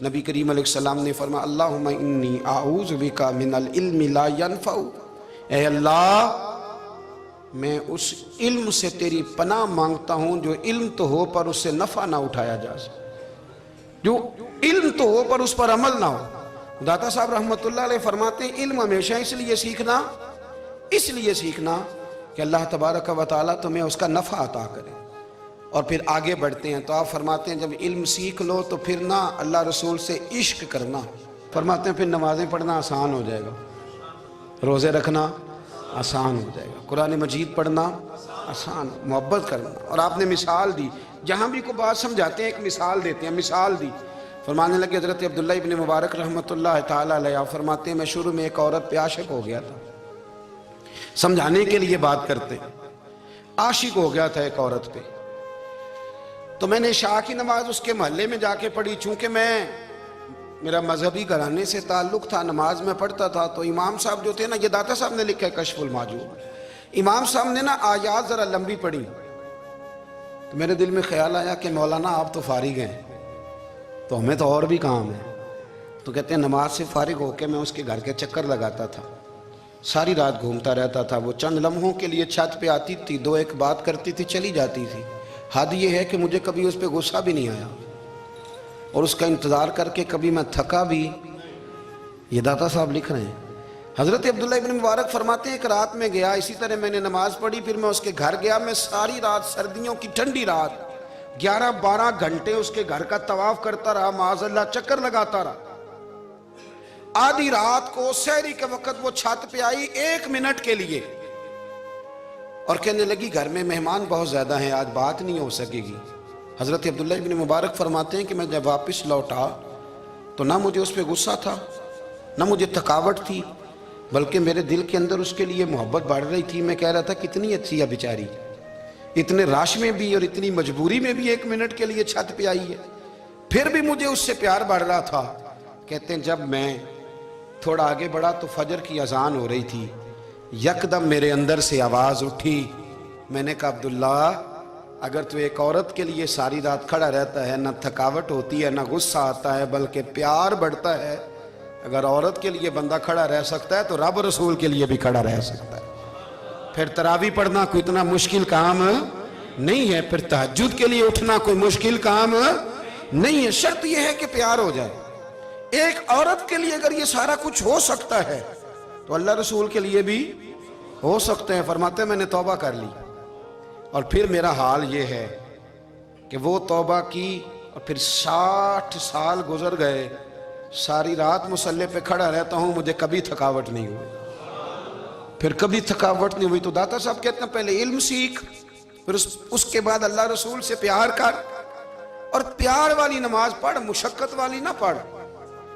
نبی کریم علیہ السلام نے فرمایا اللہم انی اعوذ بکا من العلم لا ینفع، اے اللہ میں اس علم سے تیری پناہ مانگتا ہوں جو علم تو ہو پر اس سے نفع نہ اٹھایا جا سکے، جو علم تو ہو پر اس پر عمل نہ ہو۔ داتا صاحب رحمت اللہ علیہ فرماتے ہیں علم ہمیشہ اس لیے سیکھنا کہ اللہ تبارک و تعالیٰ تمہیں اس کا نفع عطا کرے۔ اور پھر آگے بڑھتے ہیں تو آپ فرماتے ہیں جب علم سیکھ لو تو پھر نہ اللہ رسول سے عشق کرنا، فرماتے ہیں پھر نمازیں پڑھنا آسان ہو جائے گا، روزے رکھنا آسان ہو جائے گا، قرآن مجید پڑھنا آسان، محبت کرنا۔ اور آپ نے مثال دی، جہاں بھی کوئی بات سمجھاتے ہیں ایک مثال دیتے ہیں، مثال دی، فرمانے لگے حضرت عبداللہ ابن مبارک رحمت اللہ تعالیٰ علیہ فرماتے ہیں میں شروع میں ایک عورت پہ عاشق ہو گیا تھا، سمجھانے کے لیے بات کرتے ہیں، عاشق ہو گیا تھا ایک عورت پہ، تو میں نے عشاء کی نماز اس کے محلے میں جا کے پڑھی، چونکہ میرا مذہبی گھرانے سے تعلق تھا، نماز میں پڑھتا تھا، تو امام صاحب جو تھے نا، یہ داتا صاحب نے لکھا ہے کشف المحجوب، امام صاحب نے نا آیات ذرا لمبی پڑھی، تو میرے دل میں خیال آیا کہ مولانا آپ تو فارغ ہیں تو ہمیں تو اور بھی کام ہے، تو کہتے ہیں نماز سے فارغ ہو کے میں اس کے گھر کے چکر لگاتا تھا، ساری رات گھومتا رہتا تھا، وہ چند لمحوں کے لیے چھت پہ آتی تھی، دو ایک بات کرتی تھی، چلی جاتی تھی، حد یہ ہے کہ مجھے کبھی اس پہ غصہ بھی نہیں آیا، اور اس کا انتظار کر کے کبھی میں تھکا بھی۔ یہ داتا صاحب لکھ رہے ہیں۔ حضرت عبداللہ ابن مبارک فرماتے ہیں ایک رات میں گیا، اسی طرح میں نے نماز پڑھی، پھر میں اس کے گھر گیا، میں ساری رات، سردیوں کی ٹھنڈی رات 11-12 گھنٹے اس کے گھر کا طواف کرتا رہا، معاذ اللہ چکر لگاتا رہا۔ آدھی رات کو سحری کے وقت وہ چھت پہ آئی 1 منٹ کے لیے اور کہنے لگی گھر میں مہمان بہت زیادہ ہیں، آج بات نہیں ہو سکے گی۔ حضرت عبداللہ ابن مبارک فرماتے ہیں کہ میں جب واپس لوٹا تو نہ مجھے اس پہ غصہ تھا، نہ مجھے تھکاوٹ تھی، بلکہ میرے دل کے اندر اس کے لیے محبت بڑھ رہی تھی۔ میں کہہ رہا تھا کتنی اچھی ہے بیچاری، اتنے راش میں بھی اور اتنی مجبوری میں بھی 1 منٹ کے لیے چھت پہ آئی ہے، پھر بھی مجھے اس سے پیار بڑھ رہا تھا۔ کہتے ہیں جب میں تھوڑا آگے بڑھا تو فجر کی اذان ہو رہی تھی، یکدم میرے اندر سے آواز اٹھی، میں نے کہا عبداللہ اگر تو ایک عورت کے لیے ساری رات کھڑا رہتا ہے، نہ تھکاوٹ ہوتی ہے، نہ غصہ آتا ہے، بلکہ پیار بڑھتا ہے، اگر عورت کے لیے بندہ کھڑا رہ سکتا ہے تو رب رسول کے لیے بھی کھڑا رہ سکتا ہے۔ پھر تراویح پڑھنا کوئی اتنا مشکل کام نہیں ہے، پھر تہجد کے لیے اٹھنا کوئی مشکل کام نہیں ہے، شرط یہ ہے کہ پیار ہو جائے۔ ایک عورت کے لیے اگر یہ سارا کچھ ہو سکتا ہے تو اللہ رسول کے لیے بھی ہو سکتے ہیں۔ فرماتے ہیں میں نے توبہ کر لی، اور پھر میرا حال یہ ہے کہ وہ توبہ کی اور پھر 60 سال گزر گئے، ساری رات مصلی پہ کھڑا رہتا ہوں، مجھے کبھی تھکاوٹ نہیں ہوئی، پھر کبھی تھکاوٹ نہیں ہوئی۔ تو داتا صاحب کہتے ہیں پہلے علم سیکھ، پھر اس کے بعد اللہ رسول سے پیار کر، اور پیار والی نماز پڑھ، مشقت والی نہ پڑھ،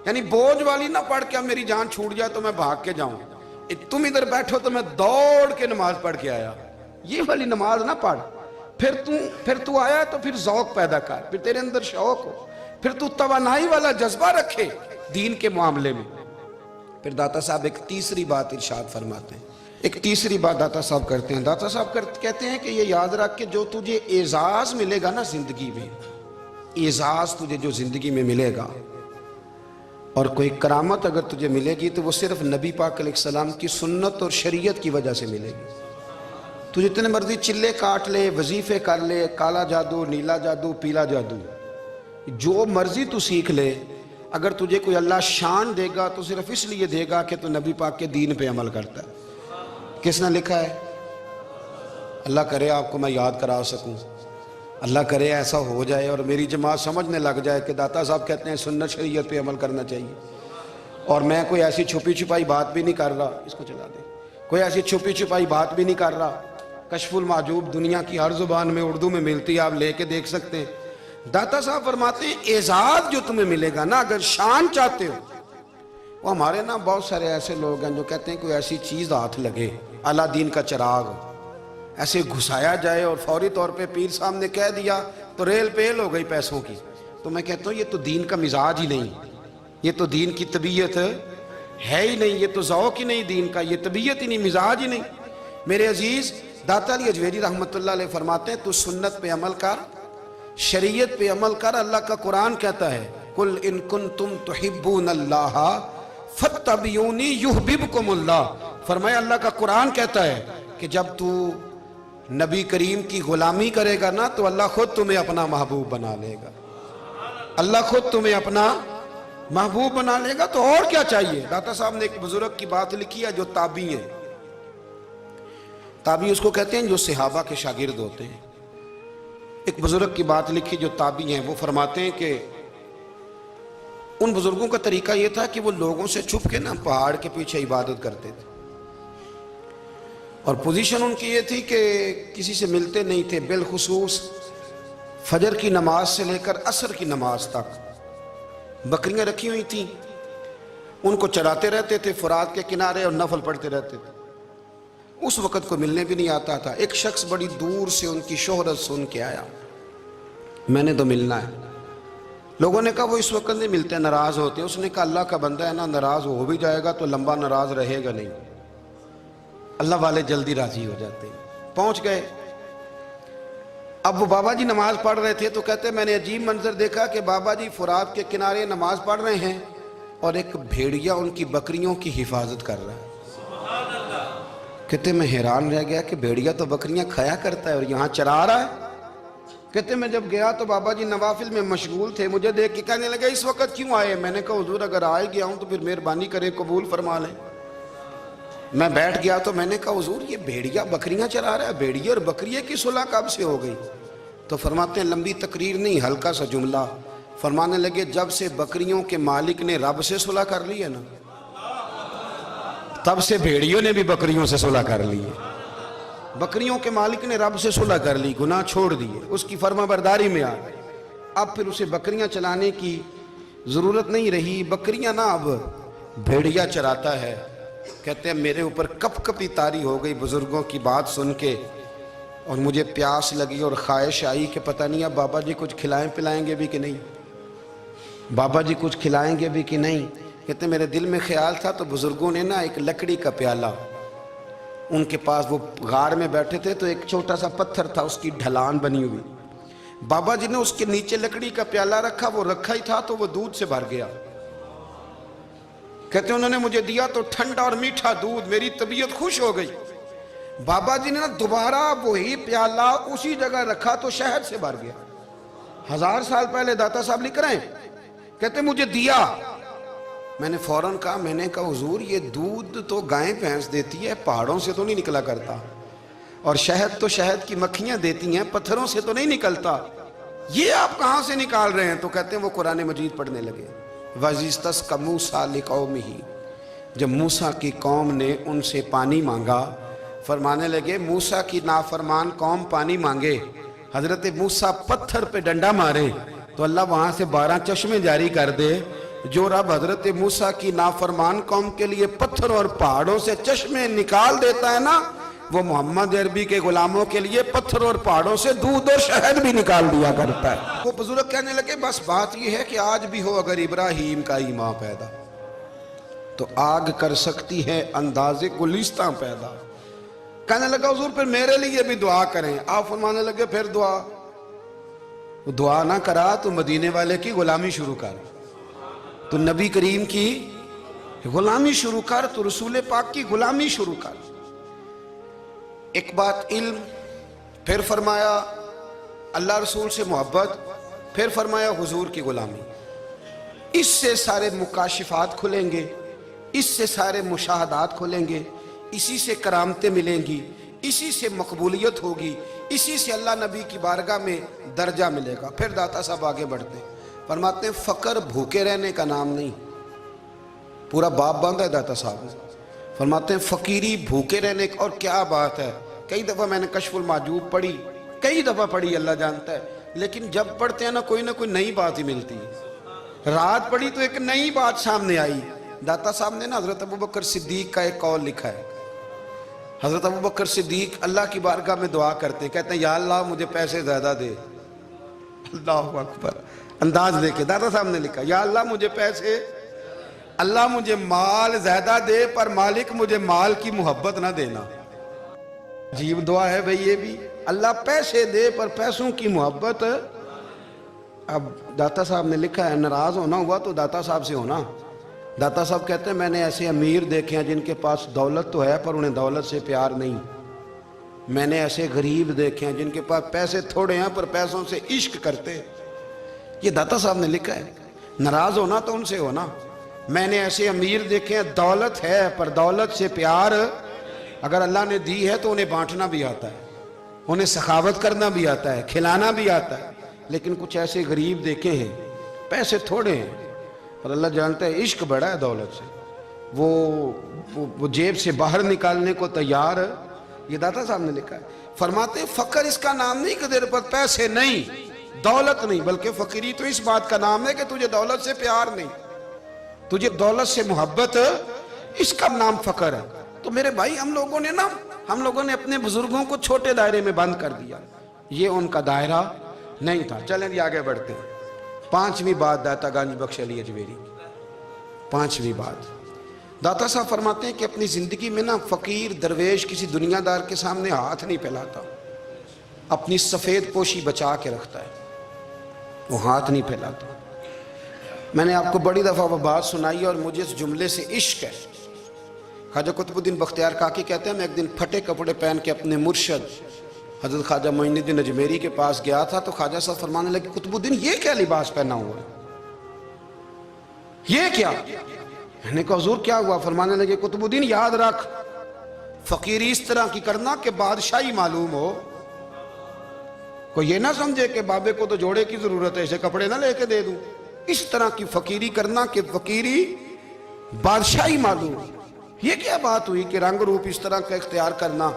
یعنی بوجھ والی نہ پڑھ کہ اب میری جان چھوٹ جائے تو میں بھاگ کے جاؤں، تم ادھر بیٹھو تو میں دوڑ کے نماز پڑھ کے آیا، یہ والی نماز نہ پڑھ۔ پھر تو آیا تو پھر ذوق پیدا کر، پھر تیرے اندر شوق ہو، پھر تو توانائی والا جذبہ رکھے دین کے معاملے میں۔ پھر داتا صاحب ایک تیسری بات ارشاد فرماتے ہیں، ایک تیسری بات داتا صاحب کرتے ہیں۔ داتا صاحب کہتے ہیں کہ یہ یاد رکھ کہ جو تجھے اعزاز ملے گا نا زندگی میں، اعزاز تجھے جو زندگی میں ملے گا، اور کوئی کرامت اگر تجھے ملے گی تو وہ صرف نبی پاک علیہ السلام کی سنت اور شریعت کی وجہ سے ملے گی۔ تو جتنے مرضی چلے کاٹ لے، وظیفے کر لے، کالا جادو، نیلا جادو، پیلا جادو، جو مرضی تو سیکھ لے، اگر تجھے کوئی اللہ شان دے گا تو صرف اس لیے دے گا کہ تو نبی پاک کے دین پہ عمل کرتا ہے۔ کس نے لکھا ہے؟ اللہ کرے آپ کو میں یاد کرا سکوں، اللہ کرے ایسا ہو جائے اور میری جماعت سمجھنے لگ جائے کہ داتا صاحب کہتے ہیں سنت شریعت پہ عمل کرنا چاہیے، اور میں کوئی ایسی چھپی چھپائی بات بھی نہیں کر رہا، اس کو چلا دیں، کوئی ایسی چھپی چھپائی بات بھی نہیں کر رہا۔ کشف المحجوب دنیا کی ہر زبان میں اردو میں ملتی ہے، آپ لے کے دیکھ سکتے ہیں۔ داتا صاحب فرماتے ہیں اعزاز جو تمہیں ملے گا نا، اگر شان چاہتے ہو، وہ ہمارے نا بہت سارے ایسے لوگ ہیں جو کہتے ہیں کوئی ایسی چیز ہاتھ لگے، اعلیٰ دین کا چراغ ایسے گھسایا جائے اور فوری طور پہ پیر صاحب نے کہہ دیا تو ریل پیل ہو گئی پیسوں کی، تو میں کہتا ہوں یہ تو دین کا مزاج ہی نہیں، یہ تو دین کی طبیعت ہے ہی نہیں، یہ تو ذوق ہی نہیں دین کا، یہ طبیعت ہی نہیں، مزاج ہی نہیں۔ میرے عزیز داتا علی اجویری رحمت اللہ علیہ فرماتے ہیں تو سنت پہ عمل کر، شریعت پہ عمل کر، اللہ کا قرآن کہتا ہے قل ان کنتم تحبون اللہ فاتبعونی یحببکم اللہ. فرمایا اللہ کا قرآن کہتا ہے کہ جب تو نبی کریم کی غلامی کرے گا نا تو اللہ خود تمہیں اپنا محبوب بنا لے گا. اللہ خود تمہیں اپنا محبوب بنا لے گا. تو اور کیا چاہیے. داتا صاحب نے ایک بزرگ کی بات لکھی ہے جو تابعی ہیں. تابعی اس کو کہتے ہیں جو صحابہ کے شاگرد ہوتے ہیں. ایک بزرگ کی بات لکھی جو تابعی ہیں. وہ فرماتے ہیں کہ ان بزرگوں کا طریقہ یہ تھا کہ وہ لوگوں سے چھپ کے نا پہاڑ کے پیچھے عبادت کرتے تھے. اور پوزیشن ان کی یہ تھی کہ کسی سے ملتے نہیں تھے. بالخصوص فجر کی نماز سے لے کر عصر کی نماز تک بکریاں رکھی ہوئی تھیں. ان کو چراتے رہتے تھے فرات کے کنارے اور نفل پڑھتے رہتے تھے. اس وقت کو ملنے بھی نہیں آتا تھا. ایک شخص بڑی دور سے ان کی شہرت سن کے آیا. میں نے تو ملنا ہے. لوگوں نے کہا وہ اس وقت نہیں ملتے, ناراض ہوتے. اس نے کہا اللہ کا بندہ ہے نا, ناراض ہو بھی جائے گا تو لمبا ناراض رہے گا نہیں. اللہ والے جلدی راضی ہو جاتے ہیں. پہنچ گئے. اب وہ بابا جی نماز پڑھ رہے تھے تو کہتے میں نے عجیب منظر دیکھا کہ بابا جی فرات کے کنارے نماز پڑھ رہے ہیں اور ایک بھیڑیا ان کی بکریوں کی حفاظت کر رہا ہے. کہتے میں حیران رہ گیا کہ بھیڑیا تو بکریاں کھایا کرتا ہے اور یہاں چرا رہا ہے. کہتے میں جب گیا تو بابا جی نوافل میں مشغول تھے. مجھے دیکھ کے کہنے لگے اس وقت کیوں آئے. میں نے کہا حضور اگر آئے گیا ہوں تو پھر مہربانی کرے قبول فرما لیں. میں بیٹھ گیا تو میں نے کہا حضور یہ بھیڑیا بکریاں چرا رہا ہے, بھیڑیا اور بکریے کی صلح کب سے ہو گئی. تو فرماتے ہیں لمبی تقریر نہیں, ہلکا سا جملہ. فرمانے لگے جب سے بکریوں کے مالک نے رب سے صلح کر لی ہے نا تب سے بھیڑیوں نے بھی بکریوں سے صلح کر لی ہے. بکریوں کے مالک نے رب سے صلح کر لی, گناہ چھوڑ دیے, اس کی فرما برداری میں آ گئے. اب پھر اسے بکریاں چلانے کی ضرورت نہیں رہی. بکریاں نا اب بھیڑیا چراتا ہے. کہتے ہیں میرے اوپر کپ کپی طاری ہو گئی بزرگوں کی بات سن کے, اور مجھے پیاس لگی اور خواہش آئی کہ پتہ نہیں اب بابا جی کچھ کھلائیں پلائیں گے بھی کہ نہیں, بابا جی کچھ کھلائیں گے بھی کہ نہیں. کہتے میرے دل میں خیال تھا تو بزرگوں نے نا ایک لکڑی کا پیالہ, ان کے پاس وہ غار میں بیٹھے تھے تو ایک چھوٹا سا پتھر تھا, اس کی ڈھلان بنی ہوئی. بابا جی نے اس کے نیچے لکڑی کا پیالہ رکھا, وہ رکھا ہی تھا تو وہ دودھ سے بھر گیا. کہتے انہوں نے مجھے دیا تو ٹھنڈا اور میٹھا دودھ, میری طبیعت خوش ہو گئی. بابا جی نے نا دوبارہ وہی پیالہ اسی جگہ رکھا تو شہد سے بھر گیا. 1000 سال پہلے داتا صاحب لکھ رہے ہیں. کہتے مجھے دیا. میں نے فوراً کہا, میں نے کہا حضور یہ دودھ تو گائیں بھینس دیتی ہے, پہاڑوں سے تو نہیں نکلا کرتا, اور شہد تو شہد کی مکھیاں دیتی ہیں, پتھروں سے تو نہیں نکلتا, یہ آپ کہاں سے نکال رہے ہیں. تو کہتے ہیں وہ قرآن مجید پڑھنے لگے. وَإِذِ اسْتَسْقَى مُوسَىٰ لِقَوْمِهِ, جب موسیٰ کی قوم نے ان سے پانی مانگا. فرمانے لگے موسیٰ کی نافرمان قوم پانی مانگے, حضرت موسیٰ پتھر پہ ڈنڈا مارے تو اللہ وہاں سے 12 چشمے جاری کر دے. جو رب حضرت موسیٰ کی نافرمان قوم کے لیے پتھر اور پہاڑوں سے چشمے نکال دیتا ہے نا, وہ محمد عربی کے غلاموں کے لیے پتھر اور پہاڑوں سے دودھ اور شہد بھی نکال دیا کرتا ہے. وہ بزرگ کہنے لگے بس بات یہ ہے کہ آج بھی ہو اگر ابراہیم کا ہی ماں پیدا تو آگ کر سکتی ہے انداز گلستاں پیدا. کہنے لگا حضور پھر میرے لیے بھی دعا کریں. آپ فرمانے لگے پھر دعا نہ کرا تو مدینے والے کی غلامی شروع کر, تو نبی کریم کی غلامی شروع کر, تو رسول پاک کی غلامی شروع کر. ایک بات علم, پھر فرمایا اللہ رسول سے محبت, پھر فرمایا حضور کی غلامی. اس سے سارے مکاشفات کھلیں گے, اس سے سارے مشاہدات کھلیں گے, اسی سے کرامتیں ملیں گی, اسی سے مقبولیت ہوگی, اسی سے اللہ نبی کی بارگاہ میں درجہ ملے گا. پھر داتا صاحب آگے بڑھتے ہیں, فرماتے ہیں فقر بھوکے رہنے کا نام نہیں. پورا باب باندھا ہے داتا صاحب نے. فرماتے ہیں فقیری بھوکے رہنے کا, اور کیا بات ہے. کئی دفعہ میں نے کشف المحجوب پڑھی, کئی دفعہ پڑھی, اللہ جانتا ہے, لیکن جب پڑھتے ہیں نا کوئی نہ کوئی نئی بات ہی ملتی ہے. رات پڑھی تو ایک نئی بات سامنے آئی. داتا صاحب نے نا حضرت ابوبکر صدیق کا ایک قول لکھا ہے. حضرت ابوبکر صدیق اللہ کی بارگاہ میں دعا کرتے ہیں, کہتے ہیں یا اللہ مجھے پیسے زیادہ دے. اللہ اکبر, انداز دیکھیں داتا صاحب نے لکھا یا اللہ مجھے پیسے, اللہ مجھے مال زیادہ دے پر مالک مجھے مال کی محبت نہ دینا. عجیب دعا ہے بھئی یہ بھی, اللہ پیسے دے پر پیسوں کی محبت. اب داتا صاحب نے لکھا ہے ناراض ہونا ہوا تو داتا صاحب سے ہونا. داتا صاحب کہتے ہیں میں نے ایسے امیر دیکھے ہیں جن کے پاس دولت تو ہے پر انہیں دولت سے پیار نہیں. میں نے ایسے غریب دیکھے ہیں جن کے پاس پیسے تھوڑے ہیں پر پیسوں سے عشق کرتے. یہ داتا صاحب نے لکھا ہے. ناراض ہونا تو ان سے ہونا. میں نے ایسے امیر دیکھے ہیں دولت ہے پر دولت سے پیار, اگر اللہ نے دی ہے تو انہیں بانٹنا بھی آتا ہے, انہیں سخاوت کرنا بھی آتا ہے, کھلانا بھی آتا ہے. لیکن کچھ ایسے غریب دیکھے ہیں پیسے تھوڑے ہیں اور اللہ جانتا ہے عشق بڑا ہے دولت سے, وہ جیب سے باہر نکالنے کو تیار. یہ داتا صاحب نے لکھا ہے. فرماتے ہیں فقر اس کا نام نہیں کہ تیرے پر پیسے نہیں, دولت نہیں, بلکہ فقیری تو اس بات کا نام ہے کہ تجھے دولت سے پیار نہیں, تجھے دولت سے محبت, اس کا نام فقر ہے. تو میرے بھائی ہم لوگوں نے اپنے بزرگوں کو چھوٹے دائرے میں بند کر دیا. یہ ان کا دائرہ نہیں تھا. چلیں جی آگے بڑھتے ہیں. 5ویں بات داتا گنج بخش علی اجمیری. 5ویں بات داتا صاحب فرماتے ہیں کہ اپنی زندگی میں نا فقیر درویش کسی دنیا دار کے سامنے ہاتھ نہیں پھیلاتا, اپنی سفید پوشی بچا کے رکھتا ہے, وہ ہاتھ نہیں پھیلاتا. میں نے آپ کو بڑی دفعہ وہ بات سنائی اور مجھے اس جملے سے عشق ہے. خواجہ قطب الدین بختیار کاکی کہتے ہیں میں ایک دن پھٹے کپڑے پہن کے اپنے مرشد حضرت خواجہ معین الدین اجمیری کے پاس گیا تھا, تو خواجہ صاحب فرمانے لگے قطب الدین یہ کیا لباس پہنا ہوا ہے, یہ کیا؟ میں نے کہا حضور کیا ہوا؟ فرمانے لگے قطب الدین یاد رکھ فقیری اس طرح کی کرنا کہ بادشاہی معلوم ہو. کوئی یہ نہ سمجھے کہ بابے کو تو جوڑے کی ضرورت ہے اسے کپڑے نہ لے کے دے دوں. اس طرح کی فقیری کرنا کہ فقیری بادشاہی معلوم. یہ کیا بات ہوئی کہ رنگ روپ اس طرح کا اختیار کرنا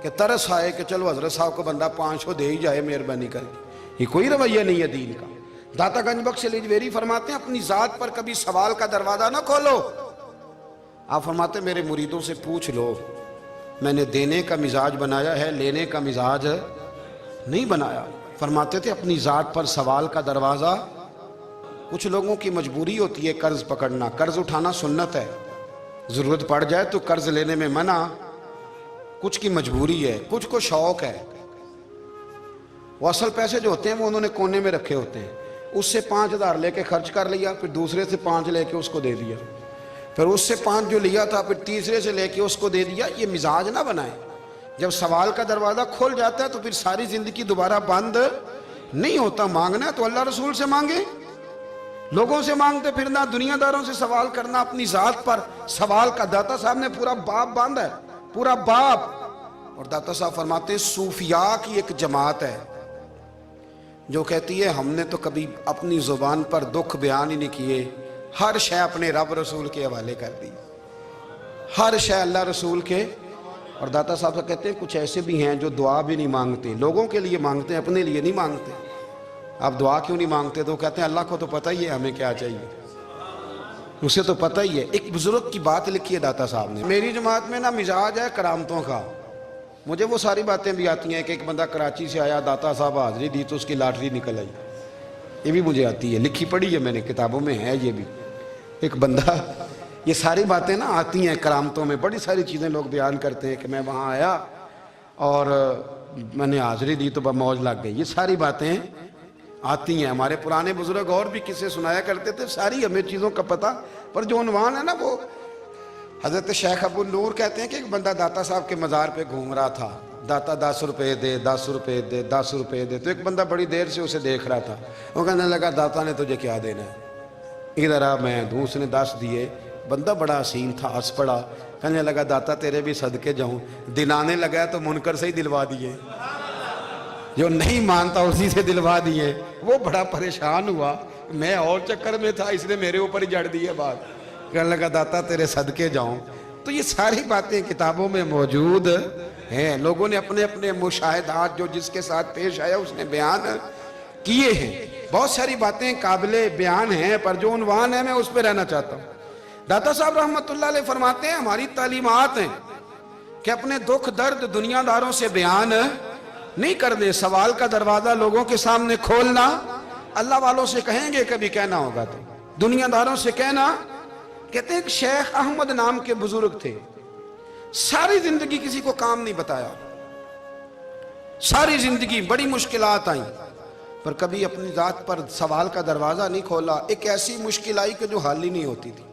کہ ترس آئے کہ چلو حضرت صاحب کو بندہ 500 دے ہی جائے مہربانی کر کے. یہ کوئی رویہ نہیں ہے دین کا. داتا گنج بخش علی اجمیری فرماتے ہیں اپنی ذات پر کبھی سوال کا دروازہ نہ کھولو. آپ فرماتے ہیں میرے مریدوں سے پوچھ لو, میں نے دینے کا مزاج بنایا ہے, لینے کا مزاج نہیں بنایا. فرماتے تھے اپنی ذات پر سوال کا دروازہ. کچھ لوگوں کی مجبوری ہوتی ہے قرض پکڑنا, قرض اٹھانا سنت ہے, ضرورت پڑ جائے تو قرض لینے میں منع. کچھ کی مجبوری ہے, کچھ کو شوق ہے. وہ اصل پیسے جو ہوتے ہیں وہ انہوں نے کونے میں رکھے ہوتے ہیں, اس سے 5,000 لے کے خرچ کر لیا, پھر دوسرے سے 5 لے کے اس کو دے دیا, پھر اس سے 5 جو لیا تھا پھر تیسرے سے لے کے اس کو دے دیا. یہ مزاج نہ بنائیں. جب سوال کا دروازہ کھول جاتا ہے تو پھر ساری زندگی دوبارہ بند نہیں ہوتا. مانگنا ہے تو اللہ رسول سے مانگے, لوگوں سے مانگتے پھرنا, دنیا داروں سے سوال کرنا, اپنی ذات پر سوال کا. داتا صاحب نے پورا باب باندھا ہے, پورا باب. اور داتا صاحب فرماتے ہیں صوفیاء کی ایک جماعت ہے جو کہتی ہے ہم نے تو کبھی اپنی زبان پر دکھ بیان ہی نہیں کیے, ہر شے اپنے رب رسول کے حوالے کر دی, ہر شے اللہ رسول کے. اور داتا صاحب کہتے ہیں کچھ ایسے بھی ہیں جو دعا بھی نہیں مانگتے, لوگوں کے لیے مانگتے ہیں, اپنے لیے نہیں مانگتے. آپ دعا کیوں نہیں مانگتے؟ تو کہتے ہیں اللہ کو تو پتہ ہی ہے ہمیں کیا چاہیے, اسے تو پتہ ہی ہے. ایک بزرگ کی بات لکھی ہے داتا صاحب نے, میری جماعت میں نا مزاج ہے کرامتوں کا. مجھے وہ ساری باتیں بھی آتی ہیں کہ ایک بندہ کراچی سے آیا, داتا صاحب حاضری دی تو اس کی لاٹری نکل آئی. یہ بھی مجھے آتی ہے, لکھی پڑھی ہے میں نے, کتابوں میں ہے یہ بھی. ایک بندہ, یہ ساری باتیں نا آتی ہیں کرامتوں میں, بڑی ساری چیزیں لوگ بیان کرتے ہیں کہ میں وہاں آیا اور میں نے حاضری دی تو موج لگ گئی. یہ ساری باتیں آتی ہیں. ہمارے پرانے بزرگ اور بھی قصے سنایا کرتے تھے, ساری ہمیں چیزوں کا پتہ. پر جو عنوان ہے نا وہ حضرت شیخ ابو النور کہتے ہیں کہ ایک بندہ داتا صاحب کے مزار پہ گھوم رہا تھا. داتا 10 روپے دے, 10 روپے دے, 10 روپے دے. تو ایک بندہ بڑی دیر سے اسے دیکھ رہا تھا. وہ کہنے لگا داتا نے تجھے کیا دینا ہے, ادھر آ میں دوں. اس نے 10 دیے. بندہ بڑا حسین تھا, ہنس پڑا, کہنے لگا داتا تیرے بھی صدقے جاؤں. دلانے لگا تو منکر سے ہی دلوا دیے, جو نہیں مانتا اسی سے دلوا دیے. وہ بڑا پریشان ہوا, میں اور چکر میں تھا, اس نے میرے اوپر ہی جڑ دی ہے بات. کہنے لگا داتا تیرے صدقے جاؤں. تو یہ ساری باتیں کتابوں میں موجود ہیں. لوگوں نے اپنے اپنے مشاہدات جو جس کے ساتھ پیش آیا اس نے بیان کیے ہیں. بہت ساری باتیں قابل بیان ہیں, پر جو عنوان ہے میں اس پہ رہنا چاہتا ہوں. داتا صاحب رحمت اللہ علیہ فرماتے ہیں ہماری تعلیمات ہیں کہ اپنے دکھ درد دنیا داروں سے بیان نہیں کرنے, سوال کا دروازہ لوگوں کے سامنے کھولنا. اللہ والوں سے کہیں گے کبھی کہنا ہوگا تو دنیا داروں سے کہنا. کہتے ہیں کہ شیخ احمد نام کے بزرگ تھے, ساری زندگی کسی کو کام نہیں بتایا, ساری زندگی بڑی مشکلات آئیں, پر کبھی اپنی ذات پر سوال کا دروازہ نہیں کھولا. ایک ایسی مشکل آئی کہ جو حل ہی نہیں ہوتی تھی.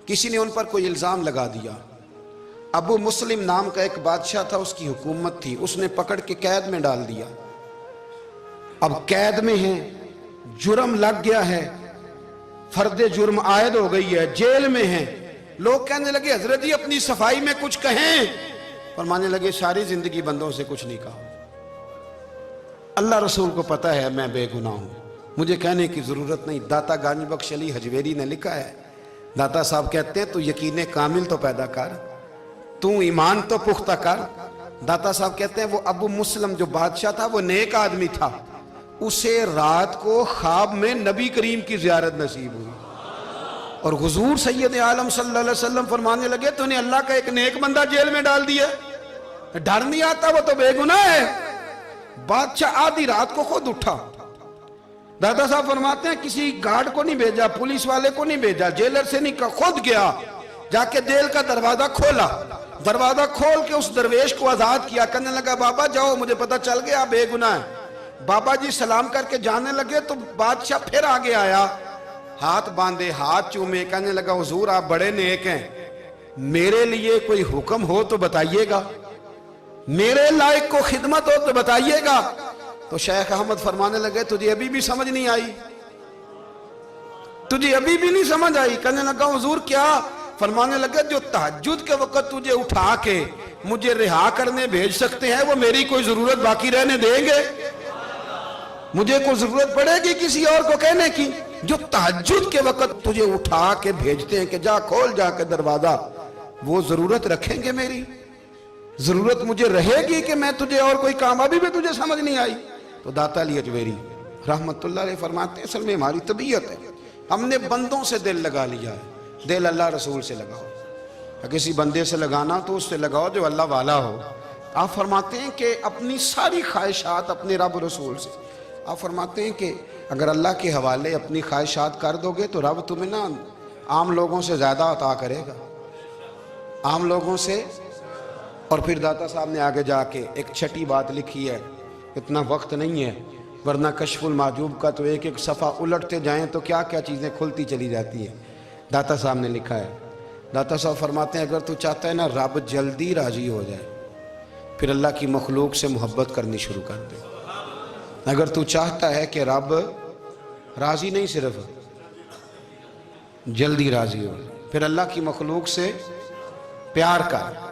کسی نے ان پر کوئی الزام لگا دیا. ابو مسلم نام کا ایک بادشاہ تھا, اس کی حکومت تھی, اس نے پکڑ کے قید میں ڈال دیا. اب قید میں ہیں, جرم لگ گیا ہے, فرد جرم عائد ہو گئی ہے, جیل میں ہیں. لوگ کہنے لگے حضرت جی اپنی صفائی میں کچھ کہیں. فرمانے لگے ساری زندگی بندوں سے کچھ نہیں کہا, اللہ رسول کو پتا ہے میں بے گناہ ہوں, مجھے کہنے کی ضرورت نہیں. داتا گانی بخش علی حجویری نے لکھا ہے, داتا صاحب کہتے ہیں تو یقین کامل تو پیدا کر, تو ایمان تو پختہ کر. داتا صاحب کہتے ہیں وہ ابو مسلم جو بادشاہ تھا وہ نیک آدمی تھا, اسے رات کو خواب میں نبی کریم کی زیارت نصیب ہوئی, اور حضور سید عالم صلی اللہ علیہ وسلم فرمانے لگے تو نے اللہ کا ایک نیک بندہ جیل میں ڈال دیا, ڈر نہیں آتا, وہ تو بے گناہ ہے. بادشاہ آدھی رات کو خود اٹھا. دادا صاحب فرماتے ہیں کسی گارڈ کو نہیں بھیجا, پولیس والے کو نہیں بھیجا, جیلر سے نہیں کہا, خود گیا, جا کے جیل کا دروازہ کھولا. دروازہ کھول کے اس درویش کو آزاد کیا. کہنے لگا بابا جاؤ, مجھے پتا چل گیا بے گناہ ہے. بابا جی سلام کر کے جانے لگے تو بادشاہ پھر آگے آیا, ہاتھ باندھے, ہاتھ چومے, کہنے لگا حضور آپ بڑے نیک ہیں, میرے لیے کوئی حکم ہو تو بتائیے گا, میرے لائق کو خدمت ہو تو بتائیے گا. تو شیخ احمد فرمانے لگے تجھے ابھی بھی سمجھ نہیں آئی, تجھے ابھی بھی نہیں سمجھ آئی. کہنے لگا حضور کیا؟ فرمانے لگے جو تہجد کے وقت تجھے اٹھا کے مجھے رہا کرنے بھیج سکتے ہیں وہ میری کوئی ضرورت باقی رہنے دیں گے؟ مجھے کوئی ضرورت پڑے گی کسی اور کو کہنے کی؟ جو تہجد کے وقت تجھے اٹھا کے بھیجتے ہیں کہ جا کھول جا کے دروازہ, وہ ضرورت رکھیں گے میری؟ ضرورت مجھے رہے گی کہ میں تجھے اور کوئی کام؟ ابھی بھی تجھے سمجھ نہیں آئی. تو داتا علی حجویری رحمت اللہ علیہ فرماتے ہیں اصل میں ہماری طبیعت ہے, ہم نے بندوں سے دل لگا لیا ہے. دل اللہ رسول سے لگاؤ, کسی بندے سے لگانا تو اس سے لگاؤ جو اللہ والا ہو. آپ فرماتے ہیں کہ اپنی ساری خواہشات اپنے رب رسول سے, آپ فرماتے ہیں کہ اگر اللہ کے حوالے اپنی خواہشات کر دو گے تو رب تمہیں نا عام لوگوں سے زیادہ عطا کرے گا, عام لوگوں سے. اور پھر داتا صاحب نے آگے جا کے ایک چھٹی بات لکھی ہے, اتنا وقت نہیں ہے ورنہ کشف المحجوب کا تو ایک ایک صفحہ الٹتے جائیں تو کیا کیا چیزیں کھلتی چلی جاتی ہیں. داتا صاحب نے لکھا ہے, داتا صاحب فرماتے ہیں اگر تو چاہتا ہے نا رب جلدی راضی ہو جائے پھر اللہ کی مخلوق سے محبت کرنی شروع کر دے. اگر تو چاہتا ہے کہ رب راضی نہیں صرف جلدی راضی ہو پھر اللہ کی مخلوق سے پیار کر.